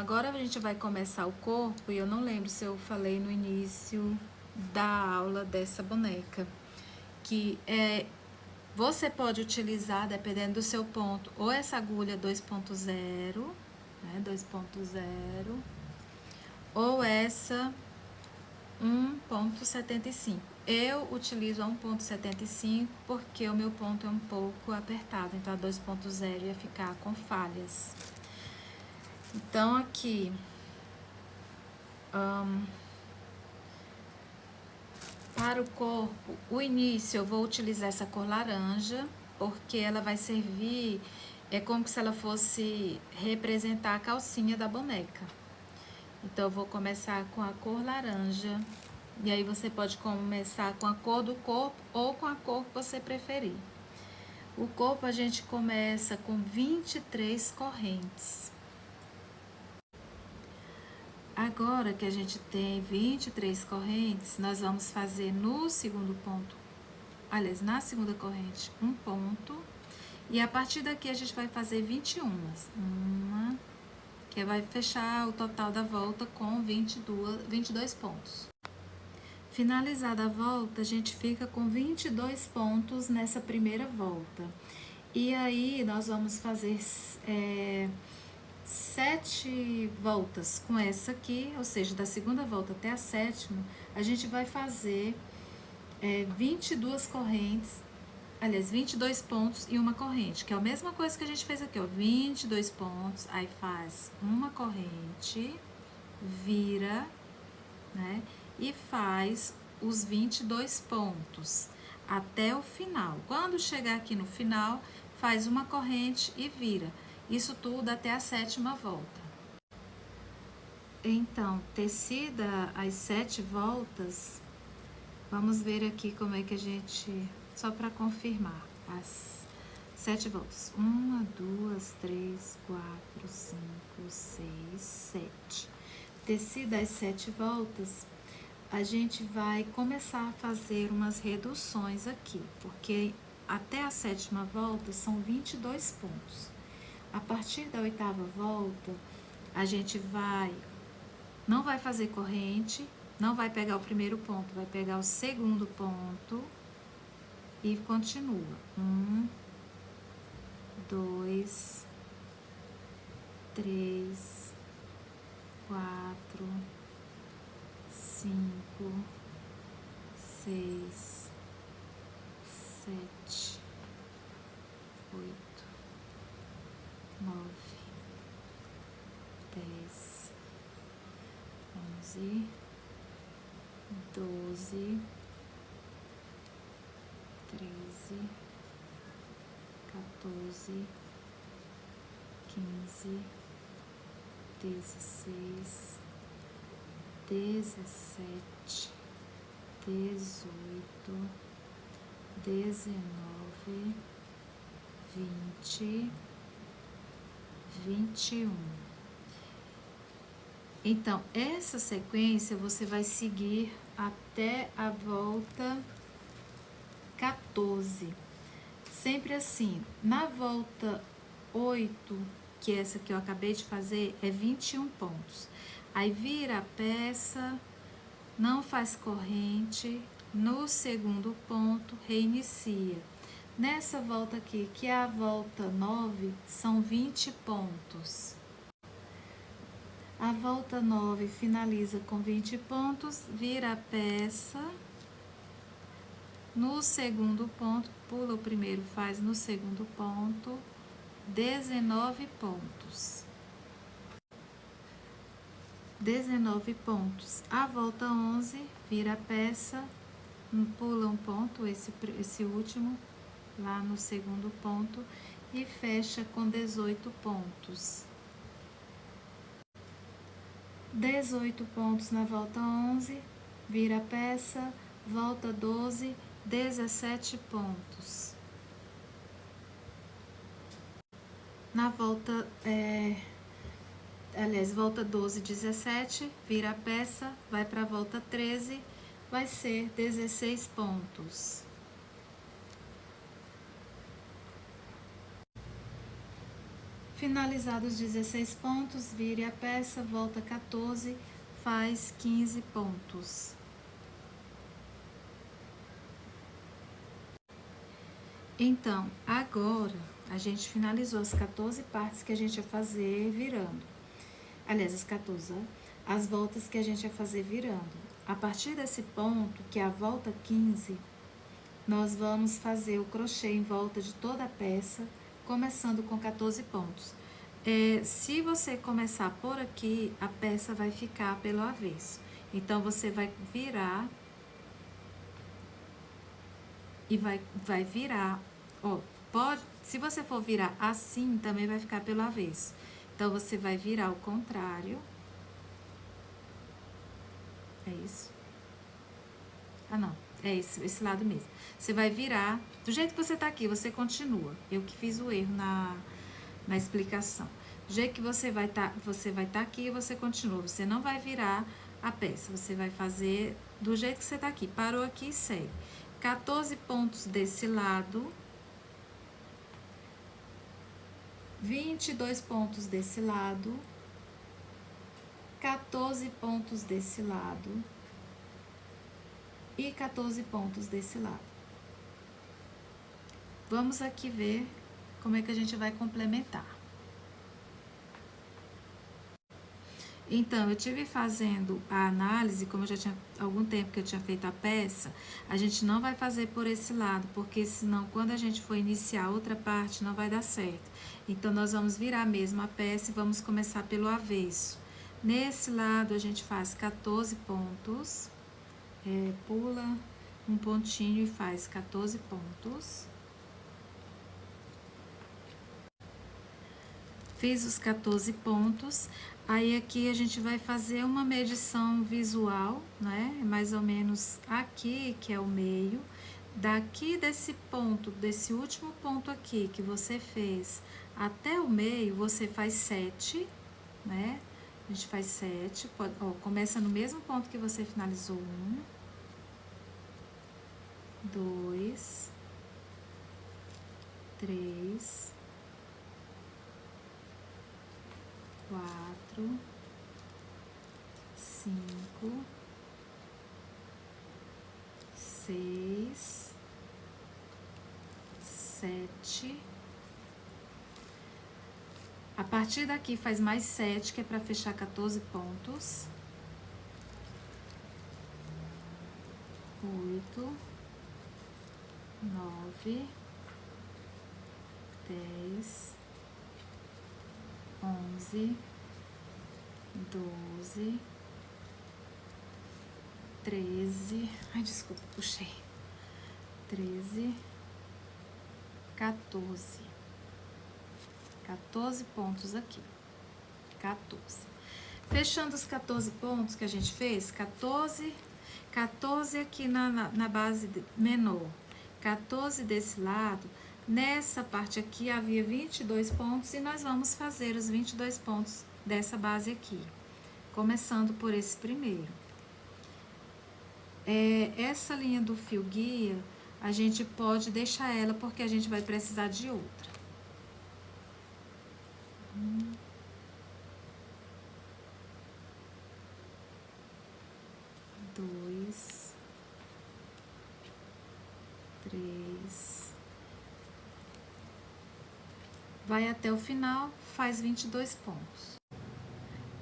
agora a gente vai começar o corpo, e eu não lembro se eu falei no início da aula dessa boneca, que você pode utilizar, dependendo do seu ponto, ou essa agulha 2.0, né, 2.0, ou essa 1.75. Eu utilizo a 1.75 porque o meu ponto é um pouco apertado, então a 2.0 ia ficar com falhas. Então aqui, para o corpo, o início eu vou utilizar essa cor laranja, porque ela vai servir, é como se ela fosse representar a calcinha da boneca. Então eu vou começar com a cor laranja, e aí você pode começar com a cor do corpo ou com a cor que você preferir. O corpo a gente começa com 23 correntes. Agora que a gente tem 23 correntes, nós vamos fazer no segundo ponto, aliás, na segunda corrente, um ponto. E a partir daqui a gente vai fazer 21. Uma, que vai fechar o total da volta com 22 pontos. Finalizada a volta, a gente fica com 22 pontos nessa primeira volta. E aí nós vamos fazer 7 voltas com essa aqui, ou seja, da segunda volta até a sétima, a gente vai fazer 22 correntes, aliás, 22 pontos e uma corrente, que é a mesma coisa que a gente fez aqui, ó, 22 pontos, aí faz uma corrente, vira, né, e faz os 22 pontos até o final. Quando chegar aqui no final, faz uma corrente e vira. Isso tudo até a sétima volta. Então, tecida as 7 voltas, vamos ver aqui como é que a gente, só para confirmar, as 7 voltas. 1, 2, 3, 4, 5, 6, 7. Tecida as 7 voltas, a gente vai começar a fazer umas reduções aqui, porque até a sétima volta são 22 pontos. A partir da oitava volta, a gente não vai fazer corrente, não vai pegar o primeiro ponto, vai pegar o segundo ponto e continua. 1, 2, 3, 4, 5, 6, 7, 8, 9, 10, 11, 12, 13, 14, 15, 16, 17, 18, 19, 20, 21. Então, essa sequência você vai seguir até a volta 14. Sempre assim. Na volta 8, que é essa que eu acabei de fazer, é 21 pontos. Aí vira a peça, não faz corrente, no segundo ponto reinicia. Nessa volta aqui, que é a volta 9, são 20 pontos. A volta 9 finaliza com 20 pontos, vira a peça, no segundo ponto, pula o primeiro, faz no segundo ponto, 19 pontos. 19 pontos. A volta 11, vira a peça, pula um ponto, esse último, lá no segundo ponto, e fecha com 18 pontos. 18 pontos na volta 11, vira a peça, volta 12, 17 pontos. Na volta, volta 12, 17, vira a peça, vai para a volta 13, vai ser 16 pontos. Finalizados 16 pontos, vire a peça, volta 14, faz 15 pontos. Então, agora, a gente finalizou as 14 partes que a gente ia fazer virando. Aliás, as 14, ó, as voltas que a gente ia fazer virando. A partir desse ponto, que é a volta 15, nós vamos fazer o crochê em volta de toda a peça, começando com 14 pontos. Se você começar por aqui, a peça vai ficar pelo avesso. Então, você vai virar e vai virar, ó, se você for virar assim, também vai ficar pelo avesso. Então, você vai virar ao contrário. É isso? Ah, não. É esse lado mesmo. Você vai virar, do jeito que você tá aqui, você continua. Eu que fiz o erro na explicação. Do jeito que você vai tá aqui e você continua. Você não vai virar a peça, você vai fazer do jeito que você tá aqui. Parou aqui e segue. 14 pontos desse lado. 22 pontos desse lado. 14 pontos desse lado. E 14 pontos desse lado. Vamos aqui ver como é que a gente vai complementar. Então, eu tive fazendo a análise, como eu já tinha algum tempo que eu tinha feito a peça, a gente não vai fazer por esse lado, porque senão quando a gente for iniciar outra parte não vai dar certo. Então, nós vamos virar mesmo a peça e vamos começar pelo avesso. Nesse lado, a gente faz 14 pontos, pula um pontinho e faz 14 pontos. Fiz os 14 pontos, aí aqui a gente vai fazer uma medição visual, né? Mais ou menos aqui, que é o meio. Daqui desse ponto, desse último ponto aqui que você fez até o meio, você faz 7, né? A gente faz 7, começa no mesmo ponto que você finalizou. 1, 2, 3, 4, 5, 6, 7. A partir daqui faz mais 7, que é para fechar 14 pontos. 8, 9, 10, 11, 12, 13, ai, desculpa, puxei, 13, 14 pontos aqui, 14. Fechando os 14 pontos que a gente fez, 14 aqui na base menor, 14 desse lado. Nessa parte aqui havia 22 pontos e nós vamos fazer os 22 pontos dessa base aqui, começando por esse primeiro. Essa linha do fio guia, a gente pode deixar ela porque a gente vai precisar de outra. 1, 2, 3, vai até o final, faz 22 pontos.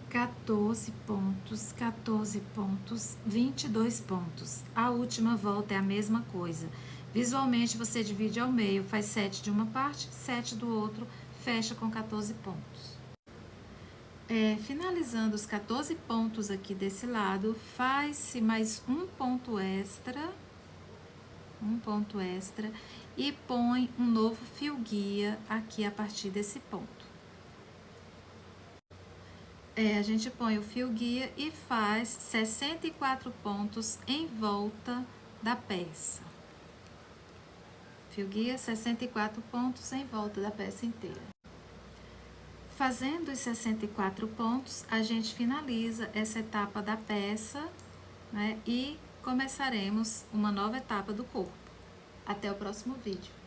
14 pontos, 14 pontos, 22 pontos. A última volta é a mesma coisa. Visualmente, você divide ao meio, faz 7 de uma parte, 7 do outro, fecha com 14 pontos. Finalizando os 14 pontos aqui desse lado, faz-se mais um ponto extra, e põe um novo fio guia aqui a partir desse ponto. A gente põe o fio guia e faz 64 pontos em volta da peça. Fio guia, 64 pontos em volta da peça inteira. Fazendo os 64 pontos, a gente finaliza essa etapa da peça, né? E começaremos uma nova etapa do corpo. Até o próximo vídeo.